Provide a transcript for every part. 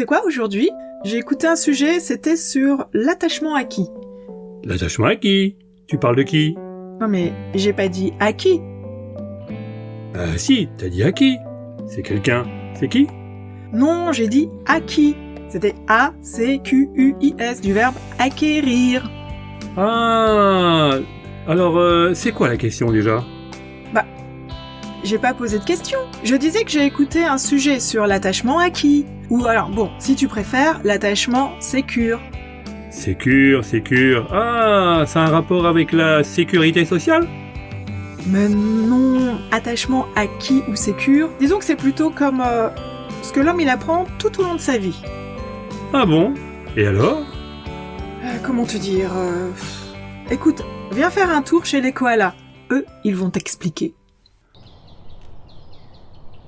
quoi aujourd'hui? J'ai écouté un sujet, c'était sur l'attachement acquis. L'attachement à qui? Tu parles de qui? Non mais j'ai pas dit acquis. Ah si, t'as dit à qui? C'est quelqu'un. C'est qui? Non, j'ai dit acquis. C'était A-C-Q-U-I-S du verbe acquérir. Ah, alors c'est quoi la question déjà? J'ai pas posé de question. Je disais que j'ai écouté un sujet sur l'attachement acquis. Ou alors, bon, si tu préfères, l'attachement sécure. Sécure. Ah, ça a un rapport avec la sécurité sociale? Mais non, attachement acquis ou sécure. Disons que c'est plutôt comme ce que l'homme il apprend tout au long de sa vie. Ah bon? Et alors? Comment te dire Écoute, viens faire un tour chez les koalas. Eux, ils vont t'expliquer.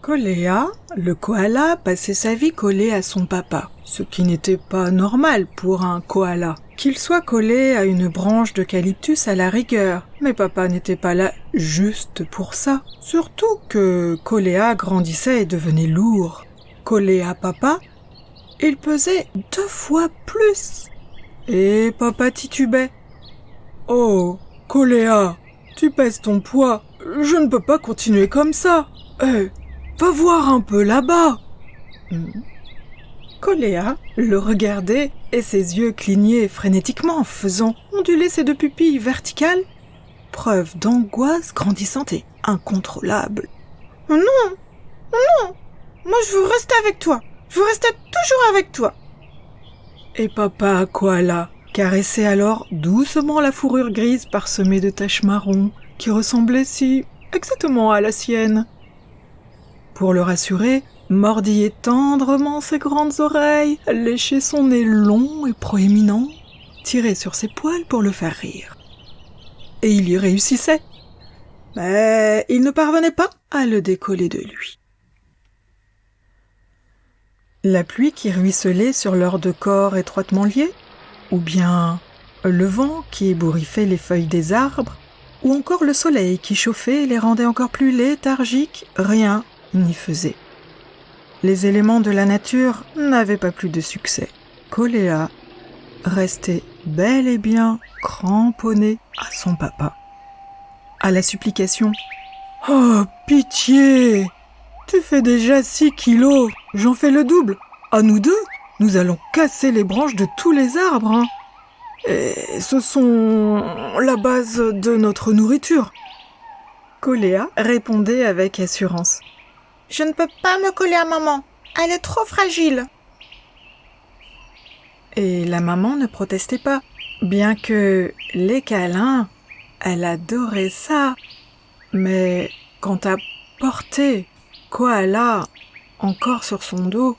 Kolea, le koala, passait sa vie collé à son papa, ce qui n'était pas normal pour un koala. Qu'il soit collé à une branche d'eucalyptus à la rigueur, mais papa n'était pas là juste pour ça. Surtout que Kolea grandissait et devenait lourd. Collé à papa, il pesait 2 fois plus. Et papa titubait. « Oh, Kolea, tu pèses ton poids. Je ne peux pas continuer comme ça. Va voir un peu là-bas. » Kolea le regardait et ses yeux clignaient frénétiquement, faisant onduler ses 2 pupilles verticales, preuve d'angoisse grandissante et incontrôlable. « Non, moi je veux rester avec toi. Je veux rester toujours avec toi. » Et papa koala caressait alors doucement la fourrure grise parsemée de taches marron qui ressemblait si exactement à la sienne. Pour le rassurer, mordillait tendrement ses grandes oreilles, léchait son nez long et proéminent, tirait sur ses poils pour le faire rire. Et il y réussissait. Mais il ne parvenait pas à le décoller de lui. La pluie qui ruisselait sur leurs 2 corps étroitement liés, ou bien le vent qui ébouriffait les feuilles des arbres, ou encore le soleil qui chauffait et les rendait encore plus léthargiques, rien n'y faisait. Les éléments de la nature n'avaient pas plus de succès. Kolea restait bel et bien cramponné à son papa. À la supplication « Oh, pitié! Tu fais déjà 6 kilos, j'en fais le double. À nous 2, nous allons casser les branches de tous les arbres. Hein. Et ce sont la base de notre nourriture. » Kolea répondait avec assurance. « Je ne peux pas me coller à maman, elle est trop fragile. » Et la maman ne protestait pas, bien que les câlins, elle adorait ça. Mais quant à porter Koala encore sur son dos,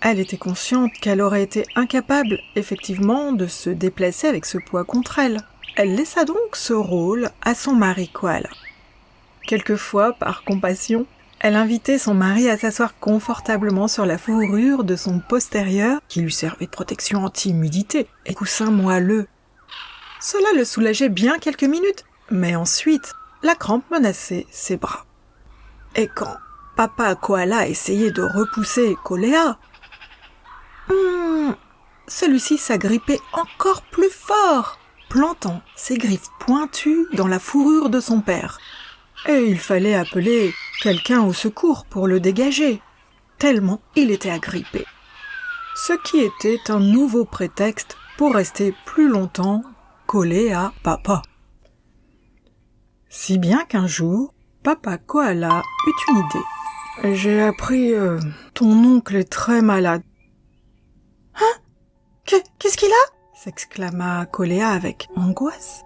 elle était consciente qu'elle aurait été incapable, effectivement, de se déplacer avec ce poids contre elle. Elle laissa donc ce rôle à son mari Koala. Quelquefois, par compassion, elle invitait son mari à s'asseoir confortablement sur la fourrure de son postérieur, qui lui servait de protection anti-humidité et coussin moelleux. Cela le soulageait bien quelques minutes, mais ensuite, la crampe menaçait ses bras. Et quand papa koala essayait de repousser Kolea, celui-ci s'agrippait encore plus fort, plantant ses griffes pointues dans la fourrure de son père. Et il fallait appeler quelqu'un au secours pour le dégager, tellement il était agrippé. Ce qui était un nouveau prétexte pour rester plus longtemps collé à papa. Si bien qu'un jour, papa koala eut une idée. « J'ai appris, ton oncle est très malade. »« Hein? Qu'est-ce qu'il a ?» s'exclama Kolea avec angoisse.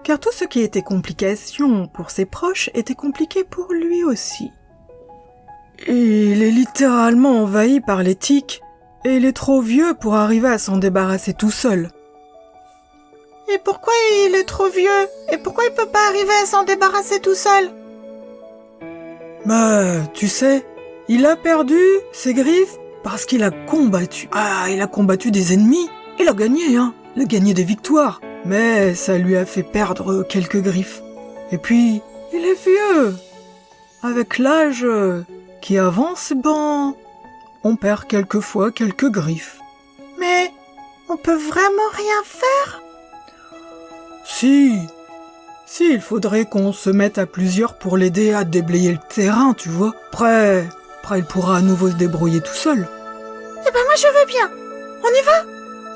Car tout ce qui était complication pour ses proches était compliqué pour lui aussi. Il est littéralement envahi par les tiques, et il est trop vieux pour arriver à s'en débarrasser tout seul. Et pourquoi il est trop vieux? Et pourquoi il peut pas arriver à s'en débarrasser tout seul? Tu sais, il a perdu ses griffes parce qu'il a combattu. Il a combattu des ennemis. Il a gagné, hein. Il a gagné des victoires. Mais ça lui a fait perdre quelques griffes. Et puis, il est vieux. Avec l'âge qui avance, on perd quelquefois quelques griffes. Mais on peut vraiment rien faire? Si, il faudrait qu'on se mette à plusieurs pour l'aider à déblayer le terrain, tu vois. Après, il pourra à nouveau se débrouiller tout seul. Eh ben moi je veux bien. On y va?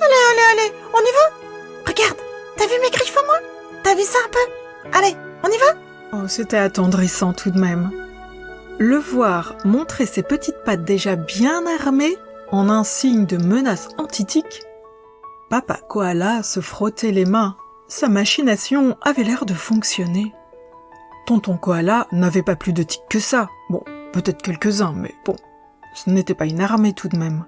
Allez, on y va? Regarde, t'as vu mes griffes moi? T'as vu ça un peu? Allez, on y va? Oh, c'était attendrissant tout de même. Le voir montrer ses petites pattes déjà bien armées en un signe de menace antitique, Papa Koala se frottait les mains. Sa machination avait l'air de fonctionner. Tonton Koala n'avait pas plus de tics que ça. Bon, peut-être quelques-uns, mais bon, ce n'était pas une armée tout de même.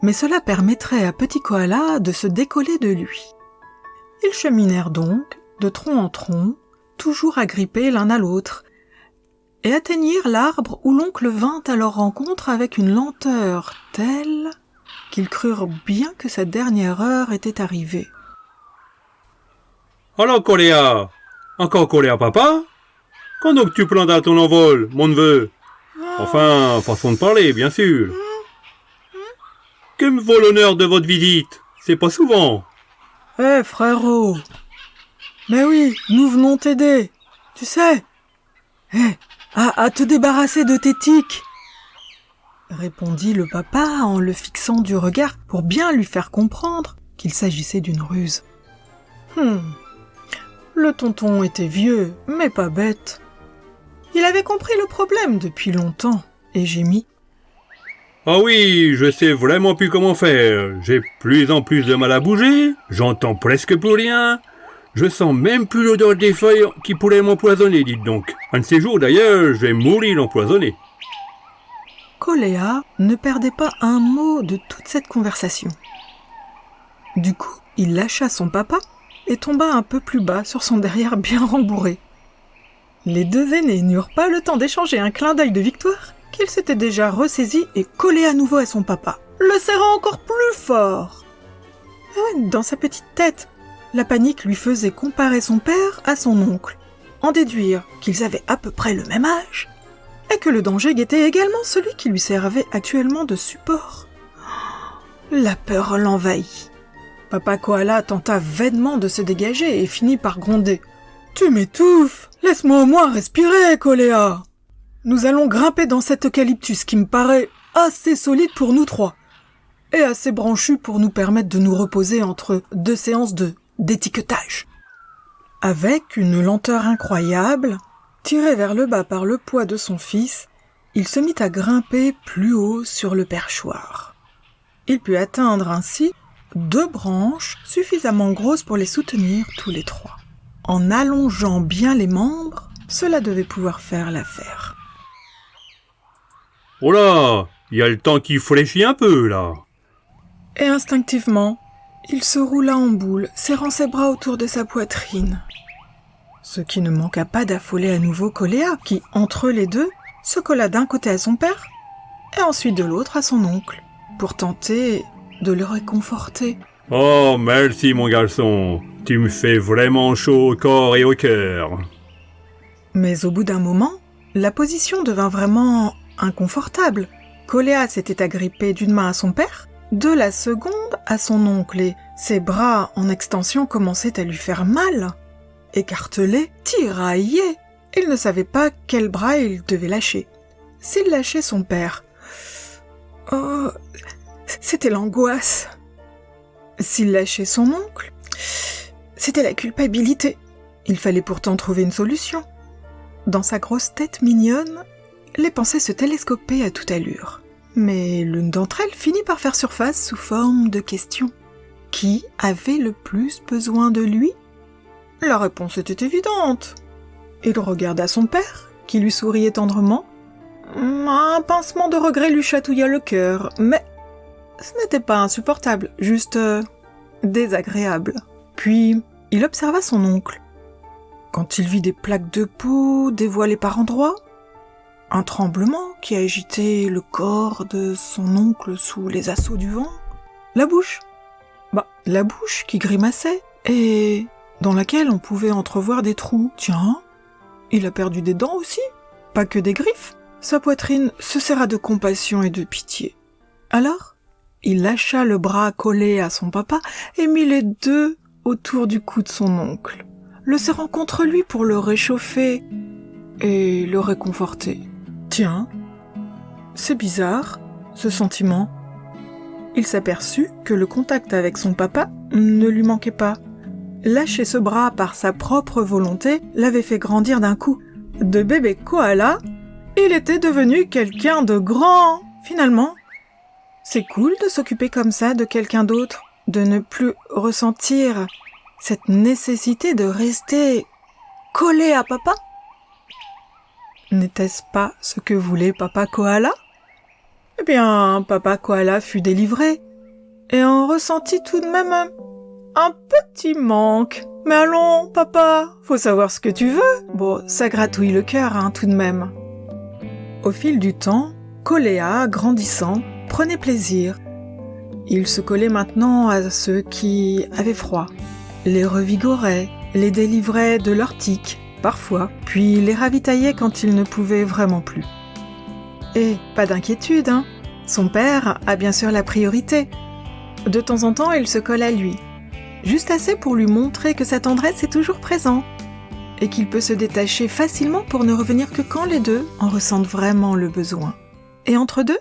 Mais cela permettrait à Petit Koala de se décoller de lui. Ils cheminèrent donc, de tronc en tronc, toujours agrippés l'un à l'autre, et atteignirent l'arbre où l'oncle vint à leur rencontre avec une lenteur telle qu'ils crurent bien que sa dernière heure était arrivée. « Alors, Coléa, encore collé à papa? Quand donc tu plantes ton envol, mon neveu? Enfin, façon de parler, bien sûr. Que me vaut l'honneur de votre visite? C'est pas souvent. » « Eh, frérot! Mais oui, nous venons t'aider, tu sais. À te débarrasser de tes tics, répondit le papa en le fixant du regard pour bien lui faire comprendre qu'il s'agissait d'une ruse. Le tonton était vieux, mais pas bête. Il avait compris le problème depuis longtemps et gémit. « Ah oui, je sais vraiment plus comment faire. J'ai plus en plus de mal à bouger, j'entends presque plus rien. Je sens même plus l'odeur des feuilles qui pourraient m'empoisonner, dites donc. Un de ces jours d'ailleurs, je vais mourir empoisonné. » Koléa ne perdait pas un mot de toute cette conversation. Du coup, il lâcha son papa et tomba un peu plus bas sur son derrière bien rembourré. Les deux aînés n'eurent pas le temps d'échanger un clin d'œil de victoire qu'il s'était déjà ressaisi et collé à nouveau à son papa, le serrant encore plus fort. Dans sa petite tête, la panique lui faisait comparer son père à son oncle, en déduire qu'ils avaient à peu près le même âge, et que le danger guettait également celui qui lui servait actuellement de support. La peur l'envahit. Papa Koala tenta vainement de se dégager et finit par gronder. « Tu m'étouffes! Laisse-moi au moins respirer, Koléa! Nous allons grimper dans cet eucalyptus qui me paraît assez solide pour nous trois, et assez branchu pour nous permettre de nous reposer entre deux séances d'étiquetage. » Avec une lenteur incroyable, tiré vers le bas par le poids de son fils, il se mit à grimper plus haut sur le perchoir. Il put atteindre ainsi 2 branches suffisamment grosses pour les soutenir tous les 3. En allongeant bien les membres, cela devait pouvoir faire l'affaire. « Oh là, il y a le temps qui fléchit un peu, là. » Et instinctivement, il se roula en boule, serrant ses bras autour de sa poitrine. Ce qui ne manqua pas d'affoler à nouveau Koléa, qui, entre les deux, se colla d'un côté à son père, et ensuite de l'autre à son oncle, pour tenter de le réconforter. « Oh, merci mon garçon, tu me fais vraiment chaud au corps et au cœur. » Mais au bout d'un moment, la position devint vraiment inconfortable. Koléa s'était agrippé d'une main à son père, de la seconde à son oncle, et ses bras en extension commençaient à lui faire mal. Écartelé, tiraillé, il ne savait pas quel bras il devait lâcher. S'il lâchait son père, c'était l'angoisse. S'il lâchait son oncle, c'était la culpabilité. Il fallait pourtant trouver une solution. Dans sa grosse tête mignonne, les pensées se télescopaient à toute allure. Mais l'une d'entre elles finit par faire surface sous forme de question. Qui avait le plus besoin de lui ? La réponse était évidente. Il regarda son père, qui lui souriait tendrement. Un pincement de regret lui chatouilla le cœur, mais ce n'était pas insupportable, juste désagréable. Puis, il observa son oncle. Quand il vit des plaques de peau dévoilées par endroits, un tremblement qui agitait le corps de son oncle sous les assauts du vent, la bouche qui grimaçait, et dans laquelle on pouvait entrevoir des trous. Tiens, il a perdu des dents aussi, pas que des griffes. Sa poitrine se serra de compassion et de pitié. Alors, il lâcha le bras collé à son papa et mit les deux autour du cou de son oncle, le serrant contre lui pour le réchauffer et le réconforter. Tiens, c'est bizarre, ce sentiment. Il s'aperçut que le contact avec son papa ne lui manquait pas. Lâcher ce bras par sa propre volonté l'avait fait grandir d'un coup. De bébé koala, il était devenu quelqu'un de grand. Finalement, c'est cool de s'occuper comme ça de quelqu'un d'autre, de ne plus ressentir cette nécessité de rester collé à papa. N'était-ce pas ce que voulait papa koala ? Eh bien, papa koala fut délivré et en ressentit tout de même un petit manque. Mais allons, papa, faut savoir ce que tu veux. Bon, ça gratouille le cœur, tout de même. Au fil du temps, Koléa, grandissant, prenait plaisir. Il se collait maintenant à ceux qui avaient froid, les revigorait, les délivrait de leurs tics, parfois, puis les ravitaillait quand ils ne pouvaient vraiment plus. Et pas d'inquiétude, son père a bien sûr la priorité. De temps en temps, il se colle à lui, juste assez pour lui montrer que sa tendresse est toujours présente et qu'il peut se détacher facilement pour ne revenir que quand les deux en ressentent vraiment le besoin. Et entre deux ?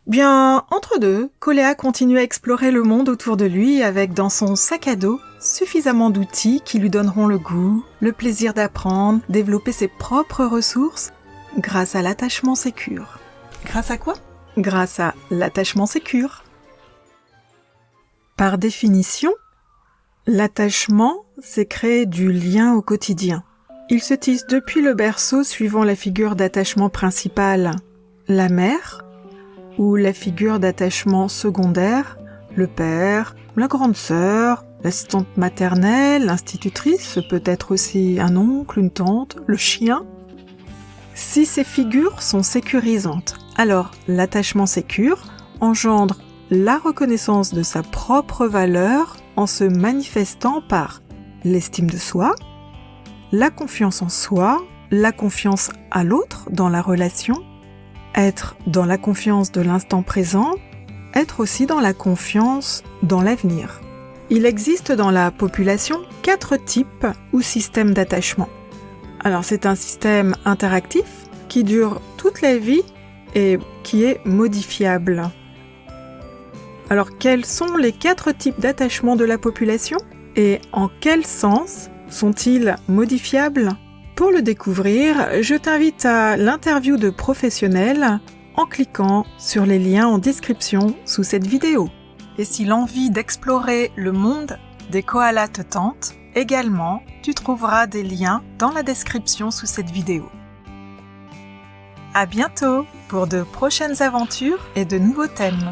Bien, entre deux, Koléa continue à explorer le monde autour de lui avec dans son sac à dos suffisamment d'outils qui lui donneront le goût, le plaisir d'apprendre, développer ses propres ressources grâce à l'attachement sécure. Grâce à quoi ? Grâce à l'attachement sécure. Par définition, l'attachement, c'est créer du lien au quotidien. Il se tisse depuis le berceau suivant la figure d'attachement principale, la mère, ou la figure d'attachement secondaire, le père, la grande sœur, l'assistante maternelle, l'institutrice, peut être aussi un oncle, une tante, le chien. Si ces figures sont sécurisantes, alors l'attachement sécure engendre la reconnaissance de sa propre valeur en se manifestant par l'estime de soi, la confiance en soi, la confiance à l'autre dans la relation, être dans la confiance de l'instant présent, être aussi dans la confiance dans l'avenir. Il existe dans la population 4 types ou systèmes d'attachement. Alors c'est un système interactif qui dure toute la vie et qui est modifiable. Alors quels sont les 4 types d'attachement de la population et en quel sens sont-ils modifiables ? Pour le découvrir, je t'invite à l'interview de professionnels en cliquant sur les liens en description sous cette vidéo. Et si l'envie d'explorer le monde des koalas te tente, également, tu trouveras des liens dans la description sous cette vidéo. À bientôt pour de prochaines aventures et de nouveaux thèmes.